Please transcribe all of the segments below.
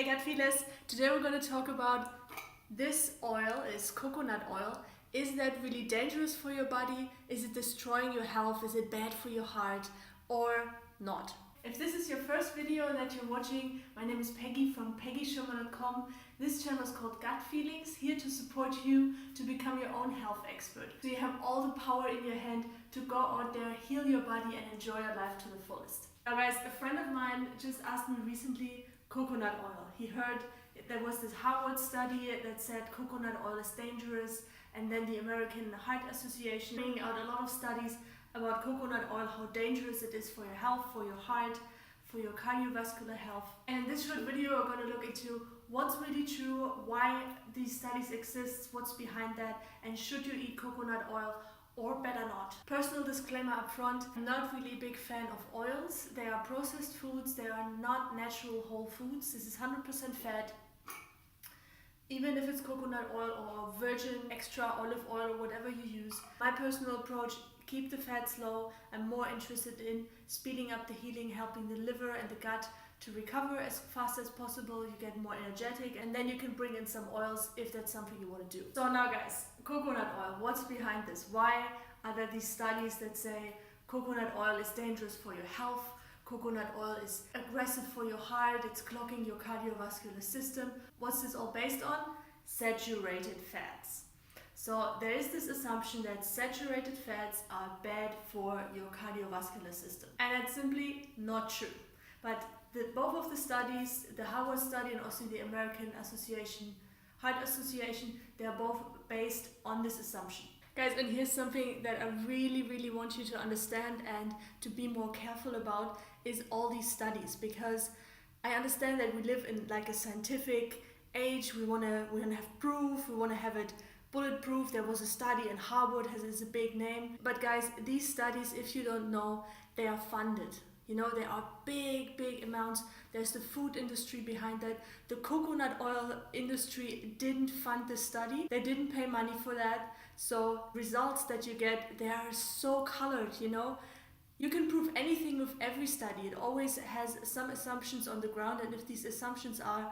gut feelers, today we're going to talk about this oil is coconut oil. Is that really dangerous for your body? Is it destroying your health? Is it bad for your heart or not? If this is your first video that you're watching, my name is Peggy from PeggySchirmer.com. This channel is called Gut Feelings, here to support you to become your own health expert. So you have all the power in your hand to go out there, heal your body and enjoy your life to the fullest. Now guys, a friend of mine just asked me recently, coconut oil. He heard there was this Harvard study that said coconut oil is dangerous, and then the American Heart Association bringing out a lot of studies about coconut oil, how dangerous it is for your health, for your heart, for your cardiovascular health. And in this short video we're going to look into what's really true, why these studies exist, what's behind that, and should you eat coconut oil or better not. Personal disclaimer up front, I'm not really a big fan of oils. They are processed foods, they are not natural whole foods. This is 100% fat. Even if it's coconut oil or virgin extra olive oil or whatever you use. My personal approach, keep the fats low. I'm more interested in speeding up the healing, helping the liver and the gut to recover as fast as possible. You get more energetic, and then you can bring in some oils if that's something you want to do. So now guys, coconut oil, what's behind this? Why are there these studies that say coconut oil is dangerous for your health? Coconut oil is aggressive for your heart, it's clogging your cardiovascular system. What's this all based on? Saturated fats. So there is this assumption that saturated fats are bad for your cardiovascular system. And that's simply not true. But both of the studies, the Harvard study and also the American Heart Association, they are both based on this assumption. Guys, and here's something that I really want you to understand and to be more careful about is all these studies, because I understand that we live in like a scientific age. We wanna have proof, we wanna have it bulletproof. There was a study in Harvard, has a big name. But guys, these studies, if you don't know, they are funded. You know, there are big amounts. There's the food industry behind that. The coconut oil industry didn't fund the study. They didn't pay money for that. So results that you get, they are so colored, you know. You can prove anything with every study. It always has some assumptions on the ground, and if these assumptions are,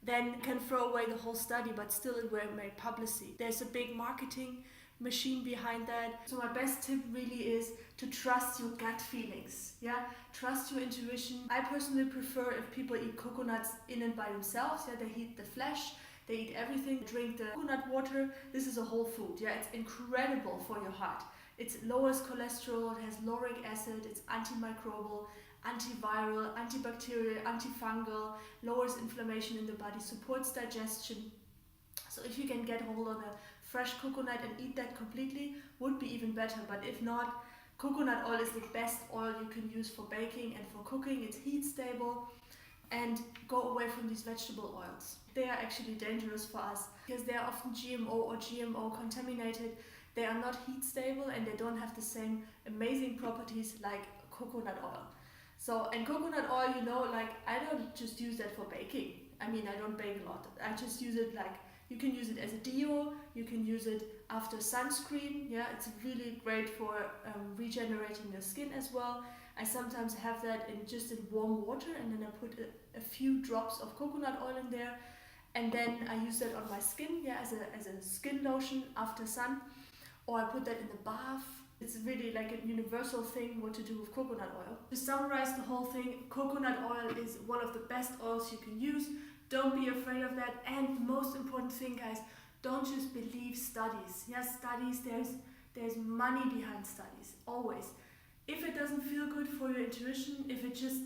then you can throw away the whole study, but still it will make publicity. There's a big marketing machine behind that. So my best tip really is to trust your gut feelings. Yeah, trust your intuition. I personally prefer if people eat coconuts in and by themselves. Yeah, they eat the flesh, they eat everything, drink the coconut water. This is a whole food. Yeah, it's incredible for your heart. It lowers cholesterol, it has lauric acid, it's antimicrobial, antiviral, antibacterial, antifungal, lowers inflammation in the body, supports digestion. So if you can get hold of a fresh coconut and eat that completely, would be even better. But if not, coconut oil is the best oil you can use for baking and for cooking. It's heat stable, and go away from these vegetable oils. They are actually dangerous for us because they are often GMO or GMO contaminated. They are not heat stable and they don't have the same amazing properties like coconut oil. So, and coconut oil, you know, like I don't just use that for baking. I mean, I don't bake a lot. I just use it like, you can use it as a deo, you can use it after sunscreen. Yeah, it's really great for regenerating your skin as well. I sometimes have that in warm water, and then I put a few drops of coconut oil in there, and then I use that on my skin, yeah, as a skin lotion after sun, or I put that in the bath. It's really like a universal thing what to do with coconut oil. To summarize the whole thing, coconut oil is one of the best oils you can use. Don't be afraid of that. And the most important thing, guys, don't just believe studies. Yes, studies, there's money behind studies, always. If it doesn't feel good for your intuition, if it just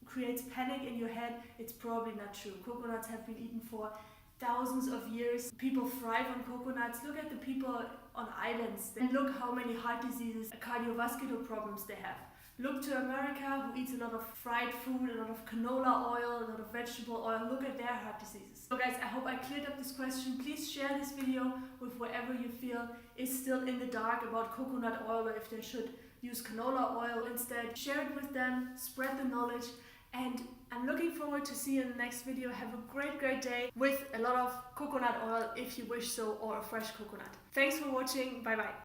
creates panic in your head, it's probably not true. Coconuts have been eaten for thousands of years. People thrive on coconuts. Look at the people on islands and look how many heart diseases, cardiovascular problems they have. Look to America, who eats a lot of fried food, a lot of canola oil, a lot of vegetable oil. Look at their heart diseases. So guys, I hope I cleared up this question. Please share this video with whoever you feel is still in the dark about coconut oil, or if they should use canola oil instead. Share it with them, spread the knowledge, and I'm looking forward to see you in the next video. Have a great day with a lot of coconut oil if you wish so, or a fresh coconut. Thanks for watching. Bye bye.